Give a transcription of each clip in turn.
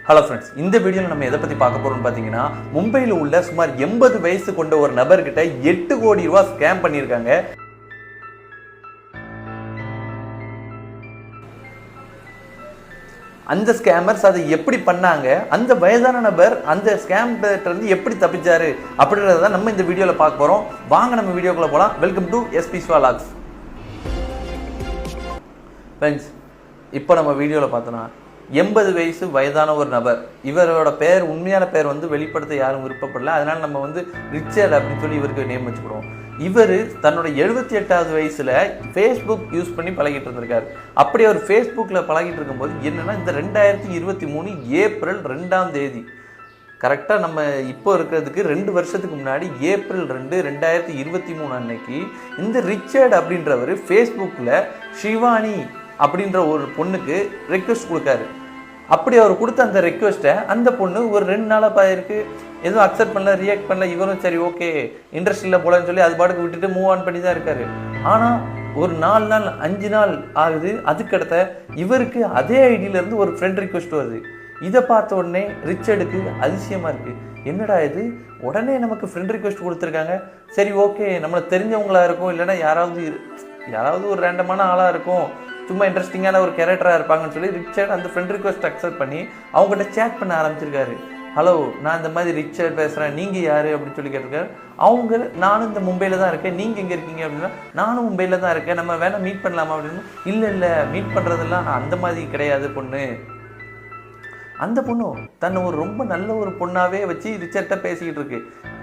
Hello friends, இந்த வீடியோவில் நம்ம எதை பற்றி பார்க்க போகிறோம்னு பார்த்தீங்கன்னா, மும்பையில் உள்ள சுமார் 80 வயசு கொண்ட ஒரு நபர்கிட்ட 8 கோடி ரூபாய் ஸ்கேம் பண்ணியிருக்காங்க. அந்த ஸ்கேமர்ஸ் அதை எப்படி பண்ணாங்க, அந்த வயதான நபர் அந்த ஸ்கேம்ல இருந்து எப்படி தப்பிச்சாரு அப்படின்றத நம்ம இந்த வீடியோவில் பார்க்க போகிறோம். வாங்க நம்ம வீடியோக்குள்ள போகலாம். வெல்கம் டு எஸ்பி ஸ்வாலாக்ஸ். ஃப்ரெண்ட்ஸ், இப்போ நம்ம வீடியோவில் பார்த்தோன்னா 80 வயசு வயதான ஒரு நபர். இவரோட பேர், உண்மையான பேர் வெளிப்படுத்த யாரும் விருப்பப்படல. அதனால நம்ம ரிச்சர்ட் அப்படின்னு சொல்லி இவருக்கு நேம் வச்சுக்கிறோம். இவர் தன்னோட 78வது வயசுல ஃபேஸ்புக் யூஸ் பண்ணி பழகிட்டு இருந்திருக்காரு. அப்படி அவர் ஃபேஸ்புக்கில் பழகிட்டு இருக்கும்போது என்னன்னா, இந்த 2023 ஏப்ரல் 2ஆம் தேதி, கரெக்டாக நம்ம இப்போ இருக்கிறதுக்கு 2 வருஷத்துக்கு முன்னாடி ஏப்ரல் 2, 2023 அன்னைக்கு இந்த ரிச்சர்ட் அப்படின்றவர் ஃபேஸ்புக்கில் ஷிவானி அப்படின்ற ஒரு பொண்ணுக்கு ரெக்வெஸ்ட் கொடுக்காரு. அப்படி அவர் கொடுத்த அந்த ரெக்வெஸ்ட்டை அந்த பொண்ணு ஒரு 2 நாளாக பாயிருக்கு, எதுவும் அக்செப்ட் பண்ணல, ரியாக்ட் பண்ணல. இவரும் சரி ஓகே இன்ட்ரெஸ்ட் இல்லை போலன்னு சொல்லி அது பாட்டுக்கு விட்டுட்டு மூவ் ஆன் பண்ணி தான் இருக்காரு. ஆனால் ஒரு 4 நாள் 5 நாள் ஆகுது. அதுக்கடுத்த இவருக்கு அதே ஐடியிலேருந்து ஒரு ஃப்ரெண்ட் ரிக்வெஸ்ட் வருது. இதை பார்த்த உடனே ரிச்சர்டுக்கு அதிசயமாக இருக்குது. என்னடா இது, உடனே நமக்கு ஃப்ரெண்ட் ரிக்வெஸ்ட் கொடுத்துருக்காங்க. சரி ஓகே, நம்மளை தெரிஞ்சவங்களா இருக்கும், இல்லைன்னா யாராவது ஒரு ரேண்டமான ஆளாக இருக்கும், சும்மா இன்ட்ரெஸ்டிங்கான ஒரு கேரக்டராக இருப்பாங்கன்னு சொல்லி ரிச்சர்ட் அந்த ஃப்ரெண்ட் ரிக்வெஸ்ட் அக்செப்ட் பண்ணி அவங்ககிட்ட சேட் பண்ண ஆரம்பிச்சிருக்காரு. ஹலோ, நான் இந்த மாதிரி ரிச்சர்ட் பேசுகிறேன், நீங்கள் யார் அப்படின்னு சொல்லி கேட்டிருக்காரு. நானும் இந்த மும்பையில் தான் இருக்கேன், நீங்கள் எங்கே இருக்கீங்க அப்படின்னா, நானும் மும்பையில் தான் இருக்கேன், நம்ம வேணால் மீட் பண்ணலாமா அப்படின்னு. இல்லை மீட் பண்ணுறதெல்லாம் அந்த மாதிரி கிடையாது பொண்ணு. அந்த பொண்ணும் தன்னை ஒரு ரொம்ப நல்ல ஒரு பொண்ணாகவே வச்சு ரிச்சர்ட்டை பேசிக்கிட்டு இருக்கு.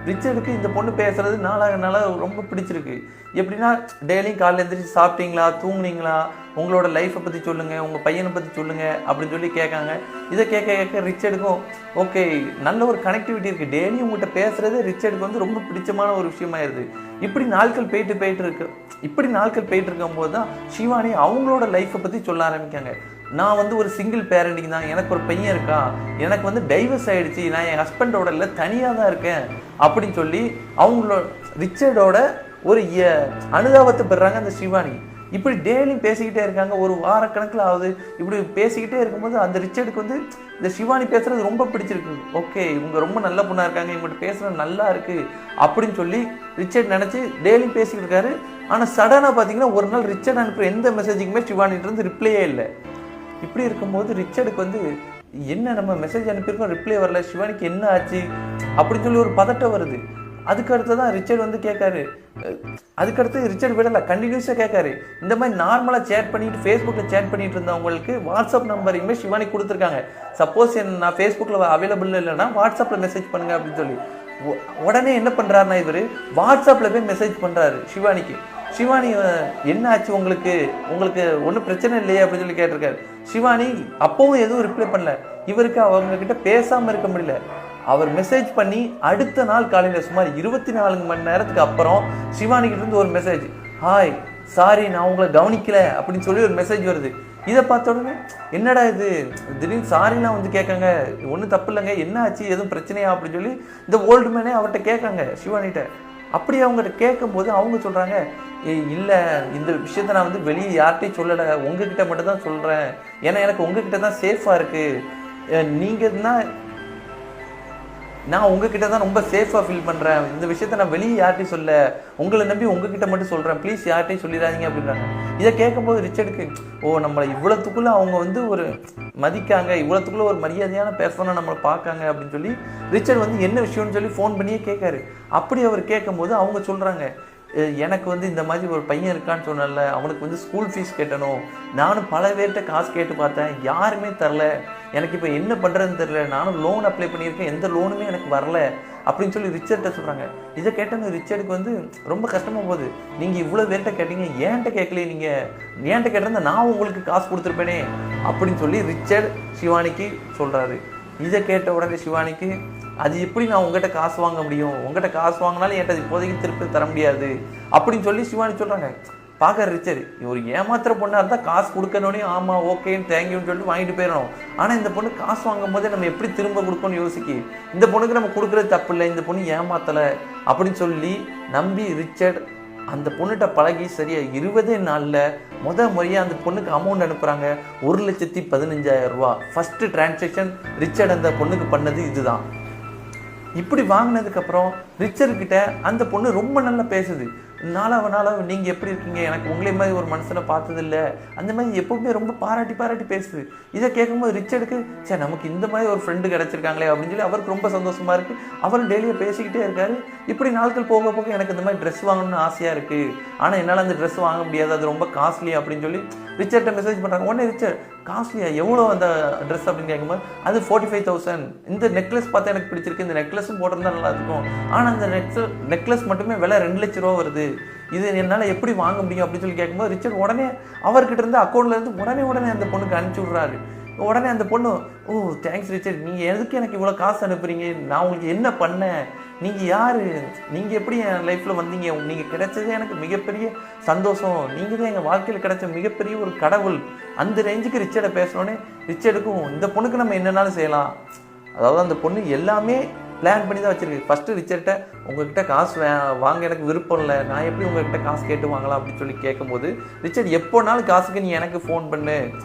ரிச்சர்டுக்கு இந்த பொண்ணு பேசுறது நாளாக ரொம்ப பிடிச்சிருக்கு. எப்படின்னா, டெய்லியும் காலையில் எழுந்திரிச்சு சாப்பிட்டீங்களா, தூங்குனீங்களா, உங்களோட லைஃப்பை பற்றி சொல்லுங்கள், உங்கள் பையனை பற்றி சொல்லுங்கள் அப்படின்னு சொல்லி கேட்காங்க. இதை கேட்க ரிச்சர்டுக்கும் ஓகே, நல்ல ஒரு கனெக்டிவிட்டி இருக்குது. டெய்லியும் உங்கள்கிட்ட பேசுறது ரிச்சர்டுக்கு ரொம்ப பிடிச்சமான ஒரு விஷயமாயிருது. இப்படி நாட்கள் போயிட்டு இருக்கும்போது தான் ஷிவானி அவங்களோட லைஃப்பை பற்றி சொல்ல ஆரம்பிக்காங்க. நான் ஒரு சிங்கிள் பேரண்டிங் தான், எனக்கு ஒரு பையன் இருக்கான், எனக்கு டைவர்ஸ் ஆகிடுச்சு, நான் என் ஹஸ்பண்டோட இல்லை தனியாக தான் இருக்கேன் அப்படின்னு சொல்லி அவங்களோட ரிச்சர்டோட ஒரு அனுதாபத்தை பெறாங்க அந்த ஷிவானி. இப்படி டெய்லியும் பேசிக்கிட்டே இருக்காங்க. ஒரு வாரக்கணக்கில் ஆகுது. இப்படி பேசிக்கிட்டே இருக்கும்போது அந்த ரிச்சர்டுக்கு இந்த ஷிவானி பேசுறது ரொம்ப பிடிச்சிருக்கு. ஓகே, இவங்க ரொம்ப நல்ல பொண்ணாக இருக்காங்க, இவங்கள்ட்ட பேசுறது நல்லா இருக்கு அப்படின்னு சொல்லி ரிச்சர்ட் நினச்சி டெய்லியும் பேசிக்கிட்டு இருக்காரு. ஆனால் சடனாக பார்த்தீங்கன்னா ஒரு நாள் ரிச்சர்ட் அனுப்புகிற எந்த மெசேஜுக்குமே ஷிவானிட்டு இருந்து ரிப்ளையே இல்லை. இப்படி இருக்கும்போது ரிச்சர்டுக்கு என்ன, நம்ம மெசேஜ் அனுப்பியிருக்கோம், ரிப்ளை வரல, ஷிவானிக்கு என்ன ஆச்சு அப்படின்னு சொல்லி ஒரு பதட்டம் வருது. அதுக்கடுத்து தான் ரிச்சர்ட் கேட்காரு. அதுக்கடுத்து ரிச்சர்ட் விடல, கண்டினியூஸாக கேட்காரு. இந்த மாதிரி நார்மலாக சேட் பண்ணிட்டு ஃபேஸ்புக்கில் சேட் பண்ணிட்டு இருந்தவங்களுக்கு வாட்ஸ்அப் நம்பரையுமே ஷிவானி கொடுத்துருக்காங்க. சப்போஸ் நான் ஃபேஸ்புக்கில் அவைலபிள் இல்லைன்னா வாட்ஸ்அப்பில் மெசேஜ் பண்ணுங்க அப்படின்னு சொல்லி. உடனே என்ன பண்ணுறாருன்னா, இவர் வாட்ஸ்அப்பில் போய் மெசேஜ் பண்ணுறாரு ஷிவானிக்கு. ஷிவானி, என்ன ஆச்சு, உங்களுக்கு ஒன்றும் பிரச்சனை இல்லையே அப்படின்னு சொல்லி கேட்டிருக்காரு. ஷிவானி அப்பவும் எதுவும் ரிப்ளை பண்ணல. இவருக்கு அவங்க கிட்ட பேசாமல் இருக்க முடியல. அவர் மெசேஜ் பண்ணி அடுத்த நாள் காலையில் சுமார் 24 மணி நேரத்துக்கு அப்புறம் ஷிவானி கிட்ட இருந்து ஒரு மெசேஜ், ஹாய் சாரி நான் உங்களை கவனிக்கல அப்படின்னு சொல்லி ஒரு மெசேஜ் வருது. இதை பார்த்த உடனே என்னடா இது, திடீர்னு சாரிலாம் கேட்காங்க, ஒன்றும் தப்பு இல்லைங்க, என்ன ஆச்சு, எதுவும் பிரச்சனையா அப்படின்னு சொல்லி இந்த ஓல்டு மேனே அவர்கிட்ட கேட்காங்க ஷிவானிகிட்ட. அப்படி அவங்ககிட்ட கேட்கும்போது அவங்க சொல்கிறாங்க, இல்லை இந்த விஷயத்த நான் வெளியே யார்கிட்டையும் சொல்லலை, உங்ககிட்ட மட்டும் தான் சொல்கிறேன், ஏன்னா எனக்கு உங்ககிட்ட தான் சேஃபாக இருக்குது, நீங்கள் தான், நான் உங்ககிட்ட தான் ரொம்ப சேஃபாக ஃபீல் பண்ணுறேன், இந்த விஷயத்த நான் வெளியே யார்கிட்டையும் சொல்ல, உங்களை நம்பி உங்ககிட்ட மட்டும் சொல்கிறேன், ப்ளீஸ் யார்கிட்டையும் சொல்லிடாதீங்க அப்படின்றாங்க. இதை கேட்கும்போது ரிச்சர்டுக்கு நம்மளை இவ்வளோத்துக்குள்ளே அவங்க ஒரு மதிக்காங்க, இவ்வளோத்துக்குள்ளே ஒரு மரியாதையான பேசணும் நம்மளை பார்க்காங்க அப்படின்னு சொல்லி ரிச்சர்ட் என்ன விஷயம்னு சொல்லி ஃபோன் பண்ணியே கேட்காரு. அப்படி அவர் கேட்கும்போது அவங்க சொல்கிறாங்க, எனக்கு இந்த மாதிரி ஒரு பையன் இருக்கான்னு சொன்னல, அவனுக்கு ஸ்கூல் ஃபீஸ் கட்டணும், நானும் பல பேர்கிட்ட காசு கேட்டு பார்த்தேன், யாருமே தரல, எனக்கு இப்போ என்ன பண்ணுறதுன்னு தெரியல, நானும் லோன் அப்ளை பண்ணியிருக்கேன், எந்த லோனுமே எனக்கு வரல அப்படின்னு சொல்லி ரிச்சர்ட்டை சொல்கிறாங்க. இதை கேட்டோன்னு ரிச்சர்டுக்கு ரொம்ப கஷ்டமாக போகுது. நீங்கள் இவ்வளோ பேர்கிட்ட கேட்டீங்க, ஏன்ட்ட கேட்கலையே, நீங்கள் ஏன்ட்ட கேட்டிருந்தா நான் உங்களுக்கு காசு கொடுத்துருப்பேனே அப்படின்னு சொல்லி ரிச்சர்ட் ஷிவானிக்கு சொல்கிறாரு. இதை கேட்ட உடனே ஷிவானிக்கு, அது எப்படி நான் உங்கள்கிட்ட காசு வாங்க முடியும், உங்கள்கிட்ட காசு வாங்கினாலும் என்கிட்ட இப்போதைக்கு திருப்பி தர முடியாது அப்படின்னு சொல்லி ஷிவானி சொல்கிறாங்க. பார்க்க ரிச்சர்ட் ஒரு ஏமாத்திர பொண்ணாக இருந்தால் காசு கொடுக்கணுன்னே ஆமாம் ஓகேன்னு தேங்க்யூன்னு சொல்லிட்டு வாங்கிட்டு போயிடணும். ஆனால் இந்த பொண்ணு காசு வாங்கும் போதே நம்ம எப்படி திரும்ப கொடுக்கணும்னு யோசிக்கி, இந்த பொண்ணுக்கு நம்ம கொடுக்குறது தப்பு இல்லை, இந்த பொண்ணு ஏமாத்தலை அப்படின்னு சொல்லி நம்பி ரிச்சர்ட் அந்த பொண்ணுகிட்ட பழகி சரியா 20 நாளில் முறையாக அந்த பொண்ணுக்கு அமௌண்ட் அனுப்புகிறாங்க. 1,15,000 ரூபா. ஃபஸ்ட்டு டிரான்சாக்ஷன் ரிச்சர்ட் அந்த பொண்ணுக்கு பண்ணது இதுதான். இப்படி வாங்கினதுக்கப்புறம் ரிச்சர்கிட்ட அந்த பொண்ணு ரொம்ப நல்லா பேசுது. நாளாக நீங்கள் எப்படி இருக்கீங்க, எனக்கு உங்களே மாதிரி ஒரு மனுஷனை பார்த்ததில்ல, அந்த மாதிரி எப்பவுமே ரொம்ப பாராட்டி பேசுது. இதை கேட்கும்போது ரிச்சர்டுக்கு சரி நமக்கு இந்த மாதிரி ஒரு ஃப்ரெண்டு கிடச்சிருக்காங்களே அப்படின்னு சொல்லி அவருக்கு ரொம்ப சந்தோஷமாக இருக்குது. அவரும் டெய்லியாக பேசிக்கிட்டே இருக்காரு. இப்படி நாட்கள் போக போக எனக்கு இந்த மாதிரி ட்ரெஸ் வாங்கணும்னு ஆசையாக இருக்குது, ஆனால் என்னால் அந்த ட்ரெஸ் வாங்க முடியாது, அது ரொம்ப காஸ்ட்லி அப்படின்னு சொல்லி ரிச்சர்ட்டை மெசேஜ் பண்ணுறாங்க. உடனே ரிச்சர்ட் காஸ்ட்லியா, எவ்வளோ அந்த ட்ரெஸ் அப்படின்னு கேட்கும்போது அது 45,000. இந்த நெக்லஸ் பார்த்தா எனக்கு பிடிச்சிருக்கு, இந்த நெக்லஸும் போட்டிருந்தா நல்லா இருக்கும், ஆனால் அந்த நெக்லஸ் மட்டுமே விலை 2 லட்ச ரூபா வருது, இது என்னால் எப்படி வாங்க முடியும் அப்படின்னு சொல்லி கேட்கும்போது ரிச்சர்ட் உடனே அவர்கிட்ட இருந்து அக்கௌண்ட்லேருந்து உடனே அந்த பொண்ணுக்கு அனுப்பிச்சி விட்றாரு. உடனே அந்த பொண்ணு ஓ தேங்க்ஸ் ரிச்சர்ட், நீங்கள் எதுக்கு எனக்கு இவ்வளோ காசு அனுப்புறீங்க, நான் உங்களுக்கு என்ன பண்ணேன், நீங்கள் யார், நீங்கள் எப்படி என் லைஃப்பில் வந்தீங்க, நீங்கள் கிடைச்சதே எனக்கு மிகப்பெரிய சந்தோஷம், நீங்கள் தான் எங்கள் வாழ்க்கையில் கிடைச்ச மிகப்பெரிய ஒரு கடவுள். அந்த ரேஞ்சுக்கு ரிச்சர்டை பேசினோன்னே ரிச்சர்டுக்கும் இந்த பொண்ணுக்கு நம்ம என்னன்னாலும் செய்யலாம். அதாவது அந்த பொண்ணு எல்லாமே பிளான் பண்ணி தான் வச்சுருக்கு. ஃபஸ்ட்டு ரிச்சர்ட்டை உங்கள்கிட்ட காசு வாங்க எனக்கு விருப்பம் இல்லை, நான் எப்படி உங்கள்கிட்ட காசு கேட்டு வாங்கலாம் அப்படின்னு சொல்லி கேட்கும்போது ரிச்சர்ட் எப்போனாலும் காசுக்கு நீ எனக்கு ஃபோன் பண்ணு,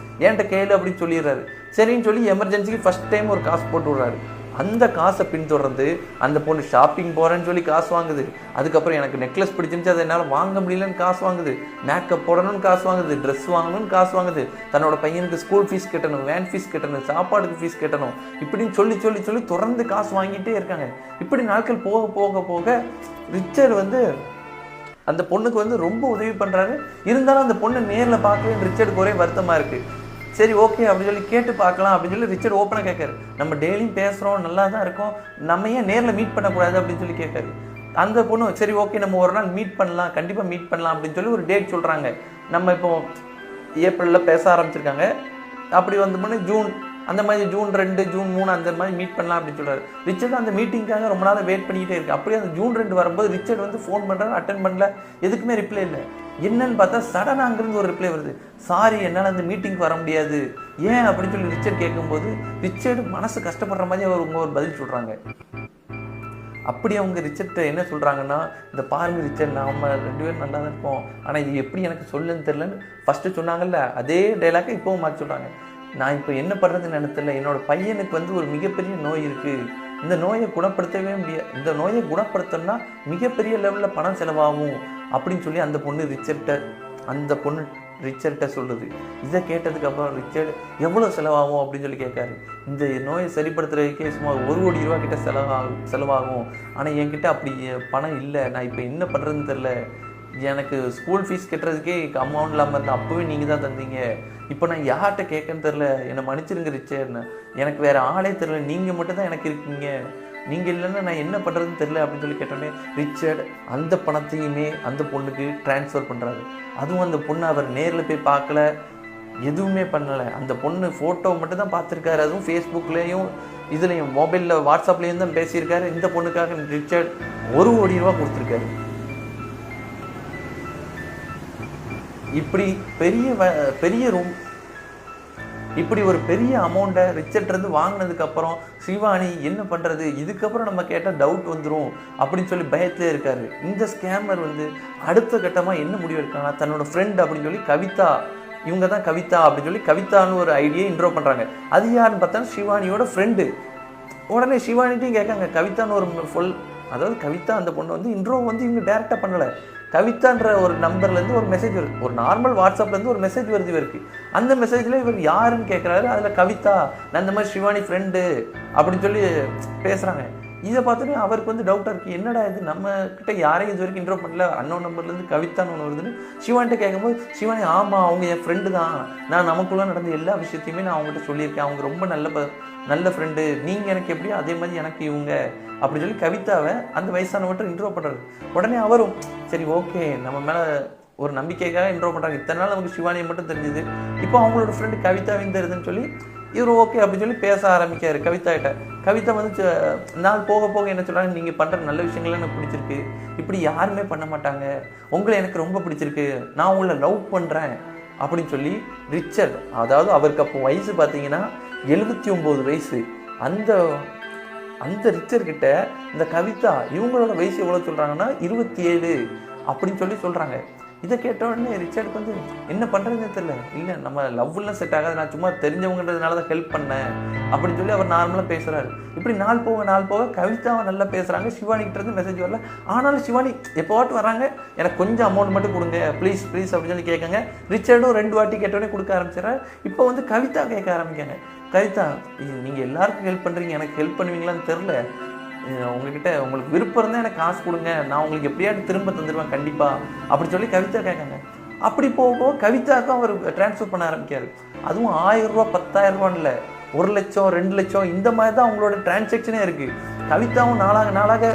என்கிட்ட கேளு அப்படின்னு சொல்லிடுறாரு. சரின்னு சொல்லி எமர்ஜென்சிக்கு ஃபஸ்ட் டைம் ஒரு காசு போட்டு விட்றாரு. அந்த காசை பின்தொடர்ந்து அந்த பொண்ணு ஷாப்பிங் போகிறேன்னு சொல்லி காசு வாங்குது. அதுக்கப்புறம் எனக்கு நெக்லஸ் பிடிச்சிருந்துச்சு அதை என்னால் வாங்க முடியலன்னு காசு வாங்குது, மேக்கப் போடணும்னு காசு வாங்குது, ட்ரெஸ் வாங்கணும்னு காசு வாங்குது, தன்னோட பையனுக்கு ஸ்கூல் ஃபீஸ் கட்டணும், வேன் ஃபீஸ் கட்டணும், சாப்பாடுக்கு ஃபீஸ் கட்டணும், இப்படின்னு சொல்லி தொடர்ந்து காசு வாங்கிட்டே இருக்காங்க. இப்படி நாட்கள் போக போக போக ரிச்சர்ட் வந்து அந்த பொண்ணுக்கு ரொம்ப உதவி பண்ணுறாரு. இருந்தாலும் அந்த பொண்ணை நேரில் பார்க்கவே ரிச்சர்டுக்கு ஒரே வருத்தமாக இருக்குது. சரி ஓகே அப்படின்னு சொல்லி கேட்டு பார்க்கலாம் அப்படின்னு சொல்லி ரிச்சர்ட் ஓப்பனாக கேட்காரு. நம்ம டெய்லியும் பேசுகிறோம், நல்லா தான் இருக்கோம், நம்ம ஏன் நேரில் மீட் பண்ணக்கூடாது அப்படின்னு சொல்லி கேட்காரு. அந்த பொண்ணு சரி ஓகே நம்ம ஒரு நாள் மீட் பண்ணலாம், கண்டிப்பாக மீட் பண்ணலாம் அப்படின்னு சொல்லி ஒரு டேட் சொல்கிறாங்க. நம்ம இப்போ ஏப்ரலில் பேச ஆரம்பிச்சிருக்காங்க. அப்படி வந்தோம்னா ஜூன், அந்த மாதிரி ஜூன் 2 ஜூன் 3 அந்த மாதிரி மீட் பண்ணலாம் அப்படின்னு சொல்கிறாரு. ரிச்சர்ட் அந்த மீட்டிங்காக ரொம்ப நாள் வெயிட் பண்ணிக்கிட்டே இருக்குது. அப்படியே அந்த ஜூன் 2 வரும்போது ரிச்சர்ட் ஃபோன் பண்ணுறாரு, அட்டன் பண்ணல, எதுக்குமே ரிப்ளை இல்லை. என்னன்னு பார்த்தா சடனாக அங்கிருந்து ஒரு ரிப்ளை வருது, சாரி என்னால் அந்த மீட்டிங்க்கு வர முடியாது, ஏன் அப்படின்னு சொல்லி ரிச்சர்ட் கேட்கும்போது ரிச்சர்ட் மனசு கஷ்டப்படுற மாதிரி அவங்க ஒரு பதில் சொல்கிறாங்க. அப்படி அவங்க ரிச்சர்ட்டை என்ன சொல்கிறாங்கன்னா, இந்த பாருங்க ரிச்சர்ட் நாம் 2 பேரும் நல்லா தான் இருப்போம், ஆனால் இது எப்படி எனக்கு சொல்லுன்னு தெரிலன்னு ஃபஸ்ட்டு சொன்னாங்கல்ல, அதே டைலாக்கை இப்போவும் மாற்றி சொல்கிறாங்க. நான் இப்போ என்ன பண்ணுறதுன்னு நினைத்தல, என்னோடய பையனுக்கு ஒரு மிகப்பெரிய நோய் இருக்குது, இந்த நோயை குணப்படுத்தவே முடியாது, இந்த நோயை குணப்படுத்தணும்னா மிகப்பெரிய லெவலில் பணம் செலவாகும் அப்படின்னு சொல்லி அந்த பொண்ணு ரிச்சர்ட்டை சொல்லுது. இதை கேட்டதுக்கப்புறம் ரிச்சர்ட் எவ்வளோ செலவாகும் அப்படின்னு சொல்லி கேட்காரு. இந்த நோயை சரிப்படுத்துறதுக்கே சும்மா 1 கோடி ரூபா கிட்ட செலவாகும், ஆனால் என்கிட்ட அப்படி பணம் இல்லை, நான் இப்போ என்ன பண்ணுறதுன்னு தெரில, எனக்கு ஸ்கூல் ஃபீஸ் கட்டுறதுக்கே அமௌண்ட் இல்லாமல் இருந்தால் அப்போவே நீங்கள் தான் தந்தீங்க, இப்போ நான் யார்கிட்ட கேட்கன்னு தெரில, என்னை மன்னிச்சிருங்க ரிச்சர்ட்னு, எனக்கு வேறு ஆளே தெரில, நீங்கள் மட்டும் தான் எனக்கு இருக்கீங்க, நீங்கள் இல்லைன்னா நான் என்ன பண்ணுறதுன்னு தெரில அப்படின்னு சொல்லி கேட்டோன்னே ரிச்சர்ட் அந்த பணத்தையுமே அந்த பொண்ணுக்கு ட்ரான்ஸ்ஃபர் பண்ணுறாரு. அதுவும் அந்த பொண்ணு அவர் நேரில் போய் பார்க்கல, எதுவுமே பண்ணலை, அந்த பொண்ணு ஃபோட்டோ மட்டும் தான் பார்த்துருக்காரு, அதுவும் ஃபேஸ்புக்லேயும் இதுலேயும் மொபைலில் வாட்ஸ்அப்லேயும் தான் பேசியிருக்காரு. இந்த பொண்ணுக்காக ரிச்சர்ட் 1 கோடி ரூபா கொடுத்துருக்காரு. இப்படி ஒரு பெரிய அமௌண்ட்டை ரிச்சர்ட்லேருந்து வாங்கினதுக்கப்புறம் சிவானி என்ன பண்ணுறது, இதுக்கப்புறம் நம்ம கேட்டால் டவுட் வந்துடும் அப்படின்னு சொல்லி பயத்திலே இருக்காரு. இந்த ஸ்கேமர் அடுத்த கட்டமாக என்ன முடிவு எடுக்காங்கன்னா, தன்னோட ஃப்ரெண்ட் அப்படின்னு சொல்லி கவிதா, இவங்க தான் கவிதா அப்படின்னு சொல்லி கவிதான்னு ஒரு ஐடியா இன்ட்ரோ பண்ணுறாங்க. அது யாருன்னு பார்த்தா சிவானியோட ஃப்ரெண்டு. உடனே சிவானிட்டையும் கேட்காங்க, கவிதான்னு ஒரு அதாவது கவிதா அந்த பொண்ணு இன்ட்ரோ இவங்க டேரெக்டாக பண்ணலை, கவிதான்ற ஒரு நம்பர்லேருந்து ஒரு மெசேஜ் வருது, ஒரு நார்மல் வாட்ஸ்அப்லேருந்து ஒரு மெசேஜ் வருது இவருக்கு. அந்த மெசேஜில் இவர் யாருன்னு கேட்குறாரு, அதில் கவிதா, நான் இந்த மாதிரி சிவானி ஃப்ரெண்டு அப்படின்னு சொல்லி பேசுகிறாங்க. இதை பார்த்துட்டு அவருக்கு டவுட்டாக இருக்குது, என்னடா இது நம்ம கிட்ட யாரையும் இது வரைக்கும் இன்ட்ரோ பண்ணல, அன்னோன் நம்பர்லேருந்து கவிதான்னு ஒன்று வருதுன்னு சிவானிட்ட கேட்கும்போது சிவானி ஆமாம் அவங்க என் ஃப்ரெண்டு தான், நான் நமக்குள்ளே நடந்த எல்லா விஷயத்தையுமே நான் அவங்ககிட்ட சொல்லியிருக்கேன், அவங்க ரொம்ப நல்ல ஃப்ரெண்டு, நீங்கள் எனக்கு எப்படியோ அதே மாதிரி எனக்கு இவங்க அப்படின்னு சொல்லி கவிதாவை அந்த வயசானவற்றை இன்ட்ரோ பண்ணுறாரு. உடனே அவரும் சரி ஓகே நம்ம மேலே ஒரு நம்பிக்கைக்காக இன்ட்ரோ பண்ணுறாங்க, இத்தனை நாள் நமக்கு சிவானியை மட்டும் தெரிஞ்சுது, இப்போ அவங்களோட ஃப்ரெண்டு கவிதாவையும் தெரியுதுன்னு சொல்லி இவர் ஓகே அப்படின்னு சொல்லி பேச ஆரம்பிக்காரு கவிதாகிட்ட. கவிதா நாள் போக போக என்ன சொல்கிறாங்க, நீங்கள் பண்ணுற நல்ல விஷயங்கள்லாம் எனக்கு பிடிச்சிருக்கு, இப்படி யாருமே பண்ண மாட்டாங்க, உங்களை எனக்கு ரொம்ப பிடிச்சிருக்கு, நான் உங்களை லவ் பண்ணுறேன் அப்படின்னு சொல்லி ரிச்சர்ட், அதாவது அவருக்கு அப்போ வயசு பார்த்தீங்கன்னா 79 வயசு, அந்த ரிச்சர்கிட்ட இந்த கவிதா இவங்களோட வயசு எவ்வளோ சொல்கிறாங்கன்னா 27 அப்படின்னு சொல்லி சொல்கிறாங்க. இதை கேட்ட உடனே ரிச்சர்டுக்கு வந்து என்ன பண்ணுறதுன்னு தெரியல. இல்லை நம்ம லவ்லாம் செட் ஆகாது, நான் சும்மா தெரிஞ்சவங்கன்றதுனால தான் ஹெல்ப் பண்ணேன் அப்படின்னு சொல்லி அவர் நார்மலாக பேசுகிறாரு. இப்படி நாள் போக கவிதாவை நல்லா பேசுகிறாங்க. சிவானிக்கிட்ட இருந்து மெசேஜ் வரல. ஆனாலும் சிவானி எப்போவாட்டு வராங்க, எனக்கு கொஞ்சம் அமௌண்ட் மட்டும் கொடுங்க ப்ளீஸ் அப்படின்னு சொல்லி கேட்காங்க. ரிச்சர்டும் 2 வாட்டி கேட்டோடனே கொடுக்க ஆரம்பிச்சிடறாரு. இப்போ வந்து கவிதா கேட்க ஆரம்பிக்காங்க. கவிதா, நீங்கள் எல்லாருக்கும் ஹெல்ப் பண்ணுறீங்க, எனக்கு ஹெல்ப் பண்ணுவீங்களான்னு தெரில, உங்ககிட்ட உங்களுக்கு விருப்பம் இருந்தால் எனக்கு காசு கொடுங்க, நான் உங்களுக்கு எப்படியாட்டு திரும்ப தந்துடுவேன் கண்டிப்பாக அப்படி சொல்லி கவிதா கேட்காங்க. அப்படி போக கவிதாவுக்கும் அவர் ட்ரான்ஸ்ஃபர் பண்ண ஆரம்பிக்காரு. அதுவும் 1000 ரூபா 10,000 ரூபான்னு இல்லை, 1 லட்சம் 2 லட்சம் இந்த மாதிரி தான் அவங்களோட டிரான்சாக்ஷனே இருக்குது. கவிதாவும் நாளாக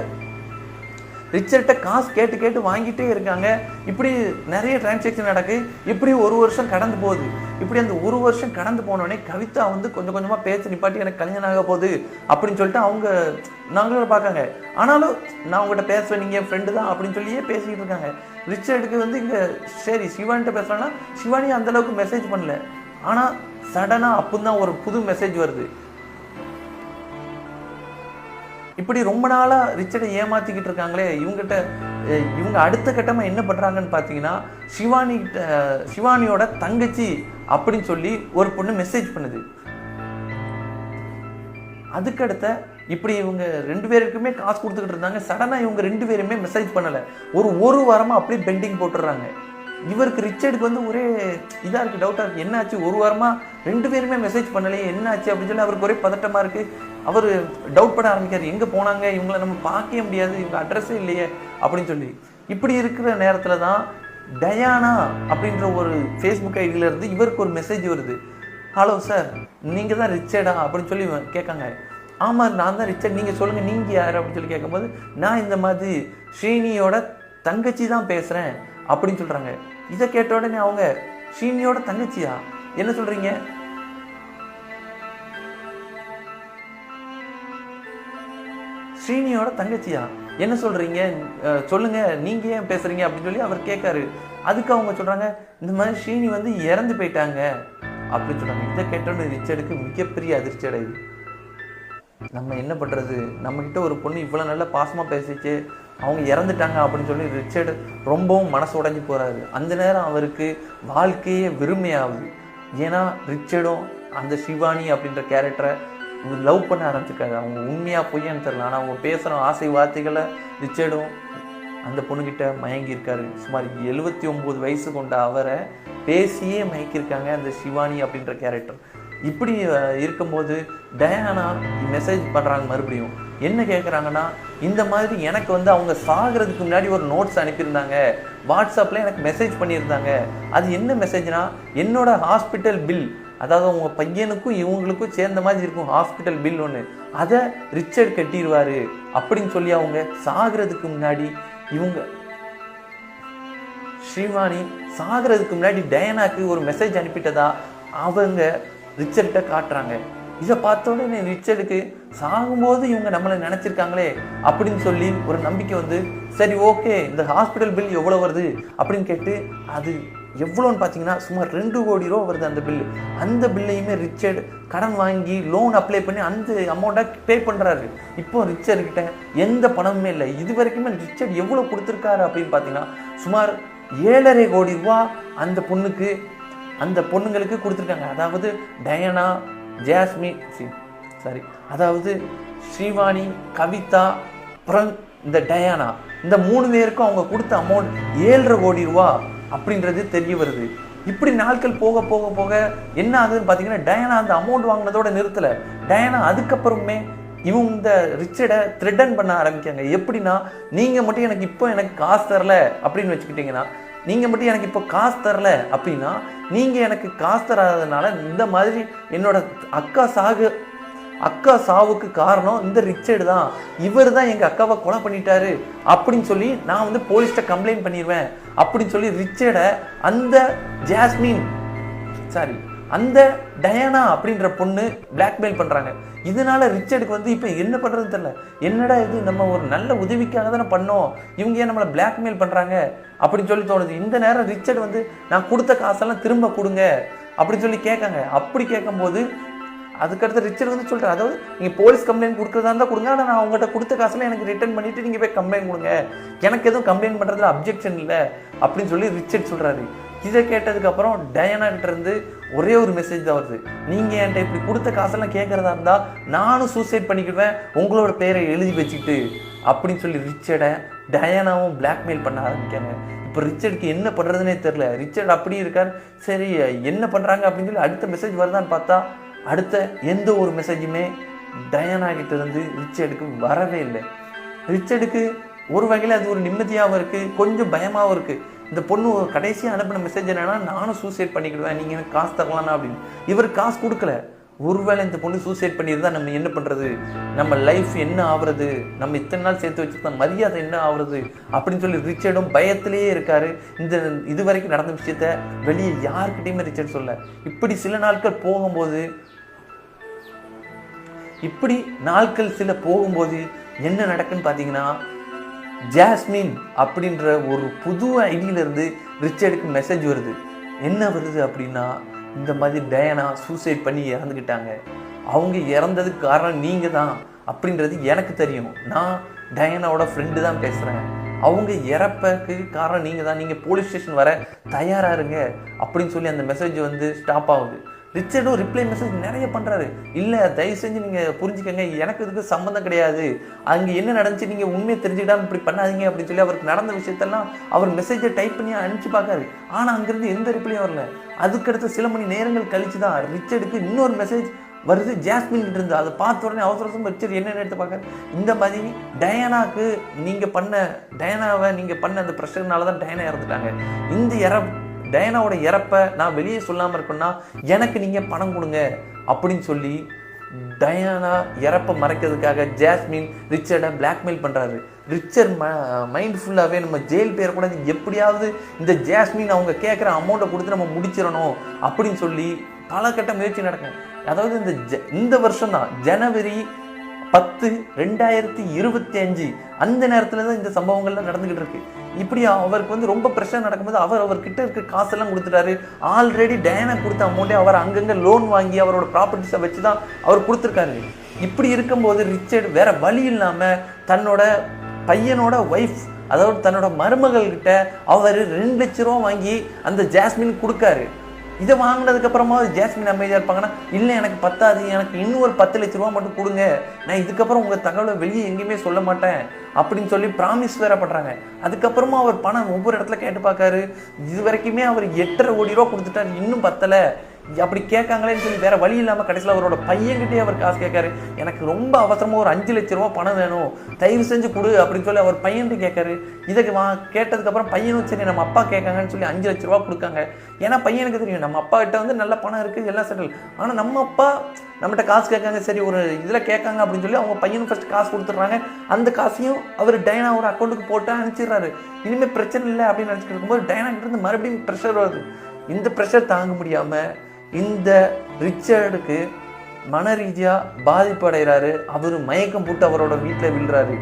ரிச்சர்ட்ட காசு கேட்டு வாங்கிட்டே இருக்காங்க. இப்படி நிறைய டிரான்சாக்ஷன் நடக்கு. இப்படி 1 வருஷம் கடந்து போகுது. இப்படி அந்த 1 வருஷம் கடந்து போனோடனே கவிதா வந்து கொஞ்சம் கொஞ்சமாக பேச்சு நிப்பாட்டி எனக்கு கல்யாணம் ஆக போகுது அப்படின்னு சொல்லிட்டு அவங்க நாங்களும் பார்க்காங்க. ஆனாலும் நான் உங்கள்கிட்ட பேசுவேன், நீங்கள் என் ஃப்ரெண்டு தான் அப்படின்னு சொல்லியே பேசிக்கிட்டு இருக்காங்க. ரிச்சர்டுக்கு வந்து இங்கே சரி சிவானிட்ட பேசலாம்னா சிவானி அந்தளவுக்கு மெசேஜ் பண்ணல. ஆனால் சடனாக அப்போ தான் ஒரு புது மெசேஜ் வருது. இப்படி ரொம்ப நாளாக ரிச்சர்டை ஏமாற்றிக்கிட்டு இருக்காங்களே இவங்க அடுத்த கட்டமாக என்ன பண்ணுறாங்கன்னு பார்த்தீங்கன்னா, சிவானியோட தங்கச்சி அப்படின்னு சொல்லி ஒரு பொண்ணு மெசேஜ் பண்ணுது. அதுக்கடுத்த இப்படி இவங்க 2 பேருக்குமே காசு கொடுத்துக்கிட்டு இருந்தாங்க. சடனாக இவங்க 2 பேருமே மெசேஜ் பண்ணலை. ஒரு வாரமாக அப்படியே பெண்டிங் போட்டுடுறாங்க. இவருக்கு ரிச்சர்டுக்கு வந்து ஒரே இதாக இருக்குது, டவுட்டாக இருக்குது. என்னாச்சு, 1 வாரமாக 2 பேருமே மெசேஜ் பண்ணலையே, என்னாச்சு அப்படின்னு சொல்லி அவருக்கு ஒரே பதட்டமாக இருக்குது. அவர் டவுட் பண்ண ஆரம்பிக்கார், எங்கே போனாங்க, இவங்களை நம்ம பார்க்கவே முடியாது, இவங்க அட்ரஸே இல்லையே அப்படின்னு சொல்லி. இப்படி இருக்கிற நேரத்தில் தான் டயானா அப்படின்ற ஒரு ஃபேஸ்புக் ஐடியிலேருந்து இவருக்கு ஒரு மெசேஜ் வருது. ஹலோ சார், நீங்கள் தான் ரிச்சர்டா அப்படின்னு சொல்லி கேட்காங்க. ஆமாம் நான் தான் ரிச்சர்ட், நீங்கள் சொல்லுங்கள் நீங்கள் யார் அப்படின்னு சொல்லி கேட்கும்போது, நான் இந்த மாதிரி ஸ்ரீனியோட தங்கச்சி தான் பேசுகிறேன் அப்படின்னு சொல்கிறாங்க. இதை கேட்ட உடனே அவங்க, ஸ்ரீனியோட தங்கச்சியா, என்ன சொல்கிறீங்க, ஸ்ரீனியோட தங்கச்சியா என்ன சொல்கிறீங்க, சொல்லுங்கள் நீங்கள் ஏன் பேசுகிறீங்க அப்படின்னு சொல்லி அவர் கேட்காரு. அதுக்கு அவங்க சொல்கிறாங்க, இந்த மாதிரி ஸ்ரீனி வந்து இறந்து போயிட்டாங்க அப்படின்னு சொல்கிறாங்க. இதை கேட்டோன்னு ரிச்சர்டுக்கு மிகப்பெரிய அதிர்ச்சி அடையுது. நம்ம என்ன பண்ணுறது, நம்மக்கிட்ட ஒரு பொண்ணு இவ்வளோ நல்லா பாசமாக பேசிச்சு, அவங்க இறந்துட்டாங்க அப்படின்னு சொல்லி ரிச்சர்டு ரொம்பவும் மனசு உடைஞ்சு போகிறாரு. அந்த நேரம் அவருக்கு வாழ்க்கையே வெறுமையாகுது. ஏன்னா ரிச்சர்டும் அந்த சிவானி அப்படின்ற கேரக்டரை லவ் பண்ண ஆரம்பிச்சிருக்காரு. அவங்க உண்மையாக பொய்யான்னு தெரியல, ஆனால் அவங்க பேசுகிற ஆசை வார்த்தைகளை ரிச்சர்டும் அந்த பொண்ணுக்கிட்ட மயங்கியிருக்காரு. சுமார் 79 வயசு கொண்ட அவரை பேசியே மயக்கியிருக்காங்க அந்த சிவானி அப்படின்ற கேரக்டர். இப்படி இருக்கும்போது டயானா மெசேஜ் பண்ணுறாங்க. மறுபடியும் என்ன கேட்குறாங்கன்னா, இந்த மாதிரி எனக்கு வந்து அவங்க சாகிறதுக்கு முன்னாடி ஒரு நோட்ஸ் அனுப்பியிருந்தாங்க, வாட்ஸ்அப்பில் எனக்கு மெசேஜ் பண்ணியிருந்தாங்க. அது என்ன மெசேஜ்னா, என்னோட ஹாஸ்பிட்டல் பில், அதாவது அவங்க பையனுக்கும் இவங்களுக்கும் சேர்ந்த மாதிரி இருக்கும் ஹாஸ்பிட்டல் பில் ஒன்று, அதை ரிச்சர்ட் கட்டிடுவார் அப்படின்னு சொல்லி அவங்க சாகிறதுக்கு முன்னாடி, இவங்க ஸ்ரீவானி சாகிறதுக்கு முன்னாடி டயானாக்கு ஒரு மெசேஜ் அனுப்பிட்டதா அவங்க ரிச்சர்ட்ட காட்டுறாங்க. இதை பார்த்த உடனே ரிச்சர்டுக்கு சாகும்போது இவங்க நம்மளை நினச்சிருக்காங்களே அப்படின்னு சொல்லி ஒரு நம்பிக்கை வந்து, சரி ஓகே இந்த ஹாஸ்பிட்டல் பில் எவ்வளோ வருது அப்படின்னு கேட்டு, அது எவ்வளோன்னு பார்த்தீங்கன்னா சுமார் 2 கோடி ரூபா வருது அந்த பில்லு. அந்த பில்லையுமே ரிச்சர்டு கடன் வாங்கி லோன் அப்ளை பண்ணி அந்த அமௌண்ட்டை பே பண்ணுறாரு. இப்போ ரிச்சர்ட்கிட்ட எந்த பணமுமே இல்லை. இது வரைக்குமே ரிச்சர்ட் எவ்வளோ கொடுத்துருக்காரு அப்படின்னு பார்த்தீங்கன்னா சுமார் 7.5 கோடி ரூபா அந்த பொண்ணுங்களுக்கு கொடுத்துருக்காங்க. அதாவது டயானா, அதாவது ஸ்ரீவானி, கவிதா, அப்புறம் இந்த டயானா, இந்த 3 பேருக்கும் அவங்க கொடுத்த அமௌண்ட் 7.5 கோடி ரூபா அப்படின்றது தெரிய வருது. இப்படி நாட்கள் போக போக போக என்ன ஆகுதுன்னு பார்த்தீங்கன்னா, டயானா அந்த அமௌண்ட் வாங்கினதோட நிறுத்தலை. டயானா அதுக்கப்புறமே இவங்க இந்த ரிச்சர்டை த்ரெட்டன் பண்ண ஆரம்பிக்காங்க. எப்படின்னா, நீங்கள் மட்டும் எனக்கு காசு தரல அப்படின்னு வச்சுக்கிட்டீங்கன்னா, நீங்கள் மட்டும் எனக்கு இப்போ காசு தரல அப்படின்னா, நீங்கள் எனக்கு காசு தராதனால இந்த மாதிரி என்னோட அக்கா சாவுக்கு காரணம் இந்த ரிச்சர்டு தான், இவர் தான் எங்கள் அக்காவை கொலை பண்ணிட்டாரு அப்படின்னு சொல்லி நான் வந்து போலீஸ்கிட்ட கம்ப்ளைண்ட் பண்ணிடுவேன் அப்படின்னு சொல்லி ரிச்சர்டை அந்த டயானா அப்படின்ற பொண்ணு பிளாக்மெயில் பண்ணுறாங்க. இதனால ரிச்சர்டுக்கு வந்து இப்போ என்ன பண்ணுறதுன்னு தெரியல. என்னடா இது, நம்ம ஒரு நல்ல உதவிக்காக தானே பண்ணோம், இவங்க ஏன் நம்மளை பிளாக்மெயில் பண்ணுறாங்க அப்படின்னு சொல்லி தோணுது. இந்த நேரம் ரிச்சர்டு வந்து நான் கொடுத்த காசெல்லாம் திரும்ப கொடுங்க அப்படின்னு சொல்லி கேட்காங்க. அப்படி கேட்கும்போது அதுக்கடுத்து ரிச்சர்ட் வந்து சொல்கிறார், அதாவது நீங்கள் போலீஸ் கம்ப்ளைண்ட் கொடுக்குறதா இருந்தால் கொடுங்க, ஆனால் நான் அவங்ககிட்ட கொடுத்த காசுலாம் எனக்கு ரிட்டர்ன் பண்ணிவிட்டு நீங்கள் போய் கம்ப்ளைண்ட் கொடுங்க, எனக்கு எதுவும் கம்ப்ளைண்ட் பண்ணுறதுல அப்ஜெக்ஷன் இல்லை அப்படின்னு சொல்லி ரிச்சர்ட் சொல்கிறாரு. இதை கேட்டதுக்கப்புறம் டயானா கிட்ட இருந்து ஒரே ஒரு மெசேஜ் தான் வருது, நீங்கள் என்கிட்ட இப்படி கொடுத்த காசெல்லாம் கேட்குறதா இருந்தால் நானும் சூசைட் பண்ணிக்கிடுவேன் உங்களோட பேரை எழுதி வச்சுக்கிட்டு அப்படின்னு சொல்லி ரிச்சர்டை டயானாவும் பிளாக்மெயில் பண்ண ஆரம்பிக்காங்க. இப்போ ரிச்சர்டுக்கு என்ன பண்ணுறதுனே தெரில. ரிச்சர்ட் அப்படி இருக்கார், சரி என்ன பண்ணுறாங்க அப்படின்னு சொல்லி அடுத்த மெசேஜ் வருதான்னு பார்த்தா அடுத்த எந்த ஒரு மெசேஜுமே டயானா கிட்ட இருந்து ரிச்சர்டுக்கு வரவே இல்லை. ரிச்சர்டுக்கு ஒரு வகையில் அது ஒரு நிம்மதியாகவும் இருக்குது, கொஞ்சம் பயமாகவும் இருக்குது. இந்த பொண்ணு கடைசியாக அனுப்பின மெசேஜ் என்னன்னா, நானும் சூசைட் பண்ணிக்கிடுவேன், நீங்கள் எனக்கு காசு தரலாம்னா அப்படின்னு. இவர் காசு கொடுக்கல. ஒருவேளை இந்த பொண்ணு சூசைட் பண்ணியிருந்தா நம்ம என்ன பண்ணுறது, நம்ம லைஃப் என்ன ஆகுறது, நம்ம இத்தனை நாள் சேர்த்து வச்சுருந்த மரியாதை என்ன ஆகுறது அப்படின்னு சொல்லி ரிச்சர்டும் பயத்திலேயே இருக்காரு. இது வரைக்கும் நடந்த விஷயத்த வெளியே யாருக்கிட்டையுமே ரிச்சர்ட் சொல்ல. இப்படி சில நாட்கள் போகும்போது என்ன நடக்குன்னு பார்த்தீங்கன்னா, ஜாஸ்மின் அப்படின்ற ஒரு புது ஐடியிலிருந்து ரிச்சர்டுக்கு மெசேஜ் வருது. என்ன வருது அப்படின்னா, இந்த மாதிரி டயானா சூசைட் பண்ணி இறந்துக்கிட்டாங்க, அவங்க இறந்ததுக்கு காரணம் நீங்கள் தான் அப்படின்றது எனக்கு தெரியும், நான் டயானாவோட ஃப்ரெண்டு தான் பேசுகிறேன், அவங்க இறப்பதுக்கு காரணம் நீங்கள் தான், நீங்கள் போலீஸ் ஸ்டேஷன் வர தயாராக இருங்க அப்படின்னு சொல்லி அந்த மெசேஜ் வந்து ஸ்டாப் ஆகுது. ரிச்சர்டும் ரிப்ளை மெசேஜ் நிறைய பண்ணுறாரு. இல்லை தயவு செஞ்சு நீங்கள் புரிஞ்சுக்கங்க, எனக்கு இதுக்கு சம்மந்தம் கிடையாது, அங்கே என்ன நடந்துச்சு நீங்கள் உண்மையை தெரிஞ்சுக்கிட்டாமல் இப்படி பண்ணாதீங்க அப்படின்னு சொல்லி அவருக்கு நடந்த விஷயத்தெல்லாம் அவர் மெசேஜை டைப் பண்ணி அனுப்பிச்சு பார்க்காரு. ஆனால் அங்கேருந்து எந்த ரிப்ளையும் வரல. அதுக்கடுத்து சில மணி நேரங்கள் கழிச்சு தான் ரிச்சர்டுக்கு இன்னொரு மெசேஜ் வருது ஜாஸ்மின் கிட்ட இருந்து. அதை பார்த்த உடனே அவசரம் ரிச்சர்ட் என்னென்னு எடுத்து பார்க்காரு. இந்த மாதிரி டயானாவை நீங்கள் பண்ண அந்த ப்ரெஷர்னால தான் டயானா இறந்துட்டாங்க, இந்த டயானாவோட இறப்பை நான் வெளியே சொல்லாமல் இருக்கணும்னா எனக்கு நீங்கள் பணம் கொடுங்க அப்படின்னு சொல்லி டயானா இறப்பை மறைக்கிறதுக்காக ஜாஸ்மின் ரிச்சர்டை பிளாக்மெயில் பண்ணுறாரு. ரிச்சர்ட் மைண்ட் ஃபுல்லாகவே நம்ம ஜெயில் பேர் கூட எப்படியாவது இந்த ஜாஸ்மின் அவங்க கேட்குற அமௌண்ட்டை கொடுத்து நம்ம முடிச்சிடணும் அப்படின்னு சொல்லி பல கட்ட முயற்சி நடக்கும். அதாவது இந்த வருஷம் தான் ஜனவரி 10, 2025 அந்த நேரத்தில் தான் இந்த சம்பவங்கள்லாம் நடந்துக்கிட்டு இருக்கு. இப்படி அவருக்கு வந்து ரொம்ப ப்ரெஷர் நடக்கும்போது அவர்கிட்ட இருக்க காசெல்லாம் கொடுத்துட்டாரு. ஆல்ரெடி டயானா கொடுத்த அமௌண்ட்டே அவர் அங்கங்கே லோன் வாங்கி அவரோட ப்ராப்பர்ட்டிஸை வச்சு தான் அவர் கொடுத்துருக்காரு. இப்படி இருக்கும்போது ரிச்சர்ட் வேற வழி இல்லாமல் தன்னோட பையனோட ஒய்ஃப், அதாவது தன்னோட மருமகள்கிட்ட அவர் 2 லட்ச ரூபா வாங்கி அந்த ஜாஸ்மின் கொடுக்காரு. இதை வாங்கினதுக்கப்புறமா ஜாஸ்மின் அமைதியாக இருப்பாங்கன்னா, இல்லை எனக்கு பத்தாது, எனக்கு இன்னும் ஒரு 10 லட்ச ரூபா மட்டும் கொடுங்க, நான் இதுக்கப்புறம் உங்கள் தகவலை வெளியே எங்கேயுமே சொல்ல மாட்டேன் அப்படின்னு சொல்லி ப்ராமிஸ் வேற பண்ணுறாங்க. அதுக்கப்புறமா அவர் பணம் ஒவ்வொரு இடத்துல கேட்டு பார்க்காரு. இது வரைக்குமே அவர் 8.5 கோடி ரூபா கொடுத்துட்டாரு, இன்னும் பத்தலை. அப்படி கேட்காங்களேன்னு சொல்லி வேற வழி இல்லாமல் கடைசியில் அவரோட பையன்கிட்டே அவர் காசு கேட்காரு. எனக்கு ரொம்ப அவசரமாக ஒரு 5 லட்ச ரூபா பணம் வேணும், தயவு செஞ்சு கொடு அப்படின்னு சொல்லி அவர் பையன்ட்டு கேட்காரு. இதை கேட்டதுக்கப்புறம் பையனும் சரி நம்ம அப்பா கேட்காங்கன்னு சொல்லி 5 லட்ச ரூபா கொடுக்காங்க. ஏன்னா பையனுக்கு தெரியும் நம்ம அப்பா கிட்ட வந்து நல்ல பணம் இருக்குது, எல்லாம் செட்டில். ஆனால் நம்ம அப்பா நம்மகிட்ட காசு கேட்காங்க, சரி ஒரு இதில் கேட்காங்க அப்படின்னு சொல்லி அவங்க பையனும் ஃபர்ஸ்ட் காசு கொடுத்துட்றாங்க. அந்த காசையும் அவர் டயானாவோட அக்கௌண்ட்டுக்கு போட்டு அனுப்பிச்சிடுறாரு. இனிமேல் பிரச்சனை இல்லை அப்படின்னு நினச்சிட்டு இருக்கும்போது டயானா கிட்ட இருந்து மறுபடியும் ப்ரெஷர் வருது. இந்த ப்ரெஷர் தாங்க முடியாமல் இந்த ரிச்சர்டுக்கு மன ரீதியாக பாதிப்பு அடைகிறாரு. அவர் மயக்கம் போட்டு அவரோட வீட்டில் விழுறாரு.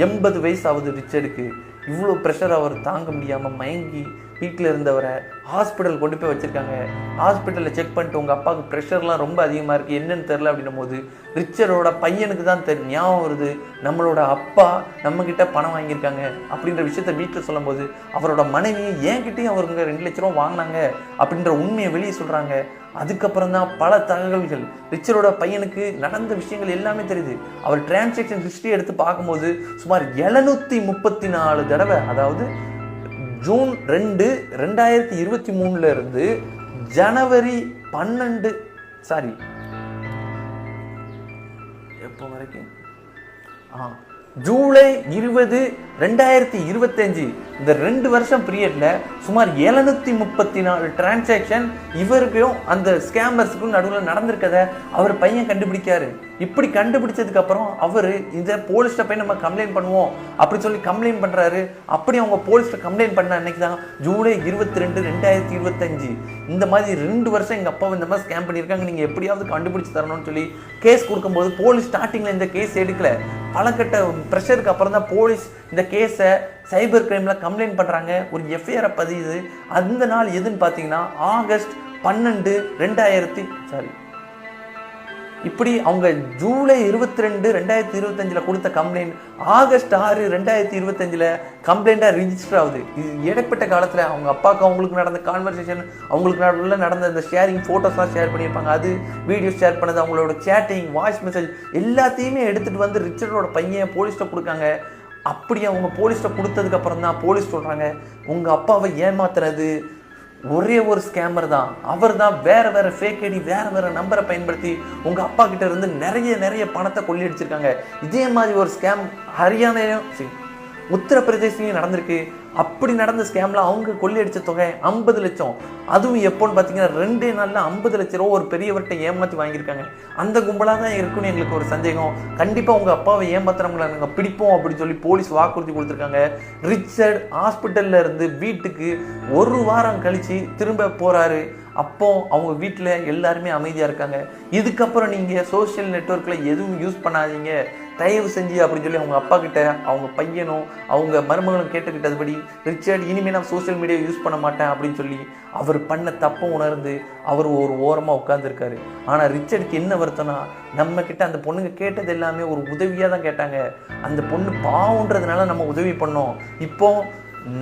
80 வயசு ஆகுது ரிச்சர்டுக்கு. இவ்வளோ ப்ரெஷர் அவர் தாங்க முடியாமல் மயங்கி வீட்டில் இருந்தவரை ஹாஸ்பிட்டல் கொண்டு போய் வச்சுருக்காங்க. ஹாஸ்பிட்டலில் செக் பண்ணிட்டு உங்கள் அப்பாவுக்கு ப்ரெஷர்லாம் ரொம்ப அதிகமாக இருக்குது, என்னன்னு தெரில அப்படின்னும் போது ரிச்சர்டோட பையனுக்கு தான் ஞாபகம் வருது, நம்மளோட அப்பா நம்மக்கிட்ட பணம் வாங்கியிருக்காங்க அப்படின்ற விஷயத்த வீட்டில் சொல்லும் போது அவரோட மனைவி என்கிட்டையும் அவருங்க 2 லட்ச ரூபா வாங்கினாங்க அப்படின்ற உண்மையை வெளியே சொல்கிறாங்க. அதுக்கப்புறம் தான் பல தகவல்கள் ரிச்சர்டோட பையனுக்கு நடந்த விஷயங்கள் எல்லாமே தெரியுது. அவர் டிரான்சாக்ஷன் ஹிஸ்ட்ரி எடுத்து பார்க்கும்போது சுமார் 734 தடவை, அதாவது ஜூன் 2, 2023 இருந்து ஜனவரி 12 எப்போ வரைக்கும் ஜூலை 20, 2025 இந்த 2 வருஷம் பீரியட்ல சுமார் 734 டிரான்சாக்ஷன் இவருக்கும் அந்த ஸ்கேமர்ஸுக்கும் நடுவில் நடந்திருக்கதை அவர் பையன் கண்டுபிடிக்காரு. இப்படி கண்டுபிடிச்சதுக்கு அப்புறம் அவர் இந்த போலீஸ்ட போய் நம்ம கம்ப்ளைண்ட் பண்ணுவோம் அப்படி சொல்லி கம்ப்ளைண்ட் பண்றாரு. அப்படி அவங்க போலீஸ்ட கம்ப்ளைண்ட் பண்ண அன்னைக்கு தான் ஜூலை 22, 2025 இந்த மாதிரி 2 வருஷம் எங்க அப்பா இந்த மாதிரி ஸ்கேம் பண்ணியிருக்காங்க, நீங்க எப்படியாவது கண்டுபிடிச்சு தரணும்னு சொல்லி கேஸ் கொடுக்கும்போது போலீஸ் ஸ்டார்டிங்ல இந்த கேஸ் எடுக்கல. பலகட்ட ப்ரெஷருக்கு அப்புறம் தான் போலீஸ் இந்த கேஸை சைபர் கிரைம்ல கம்ப்ளைண்ட் பண்றாங்க, ஒரு எஃப்ஐஆரை பதியுது. அந்த நாள் எதுன்னு பார்த்தீங்கன்னா ஆகஸ்ட் 12, இப்படி அவங்க ஜூலை 22, 2025 கொடுத்த கம்ப்ளைண்ட் ஆகஸ்ட் 6, 2025 கம்ப்ளைண்டாக ரிஜிஸ்டர் ஆகுது. இது இடைப்பட்ட காலத்தில் அவங்க அப்பாவுக்கு அவங்களுக்கு நடந்த கான்வர்சேஷன், அவங்களுக்கு நடந்த இந்த ஷேரிங் ஃபோட்டோஸ்லாம் ஷேர் பண்ணியிருப்பாங்க, அது வீடியோஸ் ஷேர் பண்ணது, அவங்களோட சேட்டிங், வாய்ஸ் மெசேஜ் எல்லாத்தையுமே எடுத்துகிட்டு வந்து ரிச்சர்டோட பையன் போலீஸ்கிட்ட கொடுக்காங்க. அப்படி அவங்க போலீஸ்கிட்ட கொடுத்ததுக்கு அப்புறம் தான் போலீஸ் சொல்கிறாங்க, உங்கள் அப்பாவை ஏமாத்துறது ஒரே ஒரு ஸ்கேமர் தான், அவர் தான் வேற ஃபேக் ஐடி வேற நம்பரை பயன்படுத்தி உங்கள் அப்பா கிட்ட இருந்து நிறைய பணத்தை கொள்ளையடிச்சிருக்காங்க. இதே மாதிரி ஒரு ஸ்கேம் ஹரியானாலையும் உத்தரப்பிரதேசலையும் நடந்திருக்கு. அப்படி நடந்த ஸ்கேம்ல அவங்க கொள்ளையடிச்ச தொகை 50 லட்சம். அதுவும் எப்போன்னு பார்த்தீங்கன்னா 2 நாளில் 50 லட்ச ரூபா ஒரு பெரியவர்கிட்ட ஏமாற்றி வாங்கியிருக்காங்க. அந்த கும்பலாக தான் இருக்குன்னு எங்களுக்கு ஒரு சந்தேகம். கண்டிப்பாக உங்கள் அப்பாவை ஏமாத்துறவங்களை நாங்கள் பிடிப்போம் அப்படின்னு சொல்லி போலீஸ் வாக்குறுதி கொடுத்துருக்காங்க. ரிச்சர்ட் ஹாஸ்பிட்டலில் இருந்து வீட்டுக்கு 1 வாரம் கழித்து திரும்ப போகிறாரு. அப்போ அவங்க வீட்டில் எல்லாருமே அமைதியாக இருக்காங்க. இதுக்கப்புறம் நீங்கள் சோஷியல் நெட்வொர்க்கில் எதுவும் யூஸ் பண்ணாதீங்க தயவு செஞ்சு அப்படின்னு சொல்லி அவங்க அப்பா கிட்ட அவங்க பையனும் அவங்க மருமகளும் கேட்டுக்கிட்டதுபடி ரிச்சர்ட் இனிமேல் நான் சோஷியல் மீடியா யூஸ் பண்ண மாட்டேன் அப்படின்னு சொல்லி அவர் பண்ண தப்பை உணர்ந்து அவர் ஒரு ஓரமாக உட்காந்துருக்காரு. ஆனால் ரிச்சர்டுக்கு என்ன வருத்தம்னா, நம்ம கிட்ட அந்த பொண்ணுங்க கேட்டது எல்லாமே ஒரு உதவியாக தான் கேட்டாங்க. அந்த பொண்ணு பாவன்றதுனால நம்ம உதவி பண்ணோம். இப்போ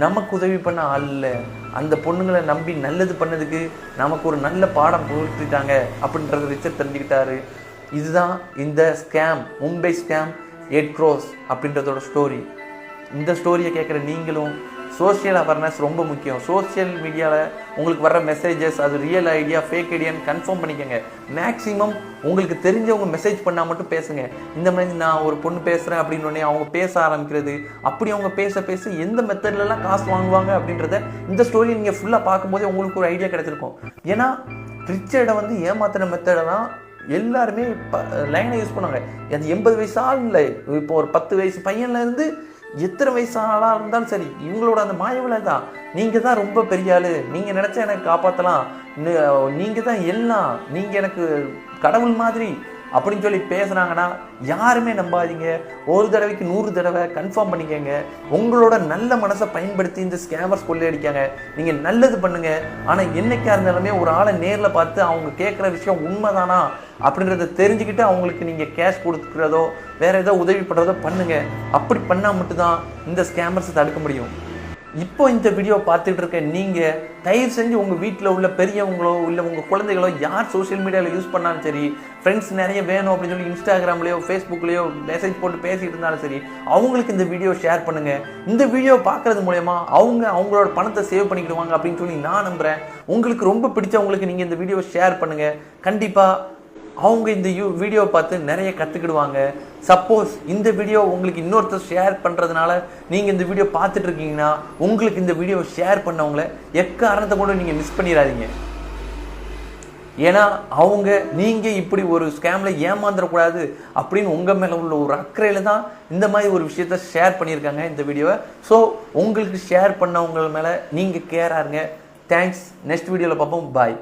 நமக்கு உதவி பண்ண ஆள் இல்லை, அந்த பொண்ணுங்களை நம்பி நல்லது பண்ணதுக்கு நமக்கு ஒரு நல்ல பாடம் புகழ்த்திட்டாங்க அப்படின்றது ரிச்சர்ட் தெரிஞ்சுக்கிட்டாரு. இதுதான் இந்த ஸ்கேம், மும்பை ஸ்கேம் 8 crores அப்படின்றதோட ஸ்டோரி. இந்த ஸ்டோரியை கேட்குற நீங்களும் சோஷியல் அவேர்னஸ் ரொம்ப முக்கியம். சோஷியல் மீடியாவில் உங்களுக்கு வர்ற மெசேஜஸ் அது ரியல் ஐடியா ஃபேக் ஐடியான்னு கன்ஃபார்ம் பண்ணிக்கோங்க. மேக்ஸிமம் உங்களுக்கு தெரிஞ்சவங்க மெசேஜ் பண்ணால் மட்டும் பேசுங்க. இந்த மாதிரி நான் ஒரு பொண்ணு பேசுகிறேன் அப்படின்னோடனே அவங்க பேச ஆரம்பிக்கிறது, அப்படி அவங்க பேச எந்த மெத்தட்லலாம் காசு வாங்குவாங்க அப்படின்றத இந்த ஸ்டோரியை நீங்கள் ஃபுல்லாக பார்க்கும்போதே உங்களுக்கு ஒரு ஐடியா கிடைச்சிருக்கும். ஏன்னா ரிச்சர்டை வந்து ஏமாத்துற மெத்தடை தான் எல்லாருமே லைனை யூஸ் பண்ணாங்க. அது 80 வயசு ஆள் இல்லை, இப்போ ஒரு 10 வயசு பையன்லேருந்து எத்தனை வயசு ஆளாக இருந்தாலும் சரி, இவங்களோட அந்த மாயவிலை தான். நீங்கள் தான் ரொம்ப பெரிய ஆள், நீங்கள் நினச்சா எனக்கு காப்பாற்றலாம், நீங்கள் தான் எல்லாம், நீங்கள் எனக்கு கடவுள் மாதிரி அப்படின்னு சொல்லி பேசுனாங்கன்னா யாருமே நம்பாதீங்க. ஒரு தடவைக்கு 100 தடவை கன்ஃபார்ம் பண்ணிக்கங்க. உங்களோட நல்ல மனசை பயன்படுத்தி இந்த ஸ்கேமர்ஸ் கொள்ளையடிக்காங்க. நீங்கள் நல்லது பண்ணுங்க. ஆனால் என்னைக்கா இருந்தாலுமே ஒரு ஆளை நேரில் பார்த்து அவங்க கேட்குற விஷயம் உண்மைதானா அப்படின்றத தெரிஞ்சுக்கிட்டு அவங்களுக்கு நீங்கள் கேஷ் கொடுக்குறதோ வேற ஏதோ உதவி பண்ணுறதோ பண்ணுங்க. அப்படி பண்ணால் மட்டும்தான் இந்த ஸ்கேமர்ஸை தடுக்க முடியும். இப்போ இந்த வீடியோ பார்த்துட்டு இருக்க நீங்கள் தயவு செஞ்சு உங்கள் வீட்டில் உள்ள பெரியவங்களோ இல்லை உங்கள் குழந்தைகளோ யார் சோஷியல் மீடியாவில் யூஸ் பண்ணாலும் சரி, ஃப்ரெண்ட்ஸ் நிறைய வேணும் அப்படின்னு சொல்லி இன்ஸ்டாகிராம்லேயோ ஃபேஸ்புக்லேயோ மெசேஜ் போட்டு பேசிகிட்டு இருந்தாலும் சரி, அவங்களுக்கு இந்த வீடியோ ஷேர் பண்ணுங்கள். இந்த வீடியோ பார்க்குறது மூலமா அவங்களோட பணத்தை சேவ் பண்ணிக்கிடுவாங்க அப்படின்னு சொல்லி நான் நம்புகிறேன். உங்களுக்கு ரொம்ப பிடிச்சவங்களுக்கு நீங்கள் இந்த வீடியோ ஷேர் பண்ணுங்கள். கண்டிப்பாக அவங்க இந்த வீடியோவை பார்த்து நிறைய கற்றுக்கிடுவாங்க. சப்போஸ் இந்த வீடியோ உங்களுக்கு இன்னொருத்தர் ஷேர் பண்ணுறதுனால நீங்கள் இந்த வீடியோ பார்த்துட்டு இருக்கீங்கன்னா உங்களுக்கு இந்த வீடியோ ஷேர் பண்ணவங்கள எக்காரணத்தை கூட நீங்கள் மிஸ் பண்ணிடாதீங்க. ஏன்னா நீங்கள் இப்படி ஒரு ஸ்கேமில் ஏமாந்துடக்கூடாது அப்படின்னு உங்கள் மேலே உள்ள ஒரு அக்கறையில் தான் இந்த மாதிரி ஒரு விஷயத்த ஷேர் பண்ணியிருக்காங்க இந்த வீடியோவை. ஸோ உங்களுக்கு ஷேர் பண்ணவங்க மேலே நீங்கள் கேராக இருங்க. தேங்க்ஸ். நெக்ஸ்ட் வீடியோவில் பார்ப்போம். பாய்.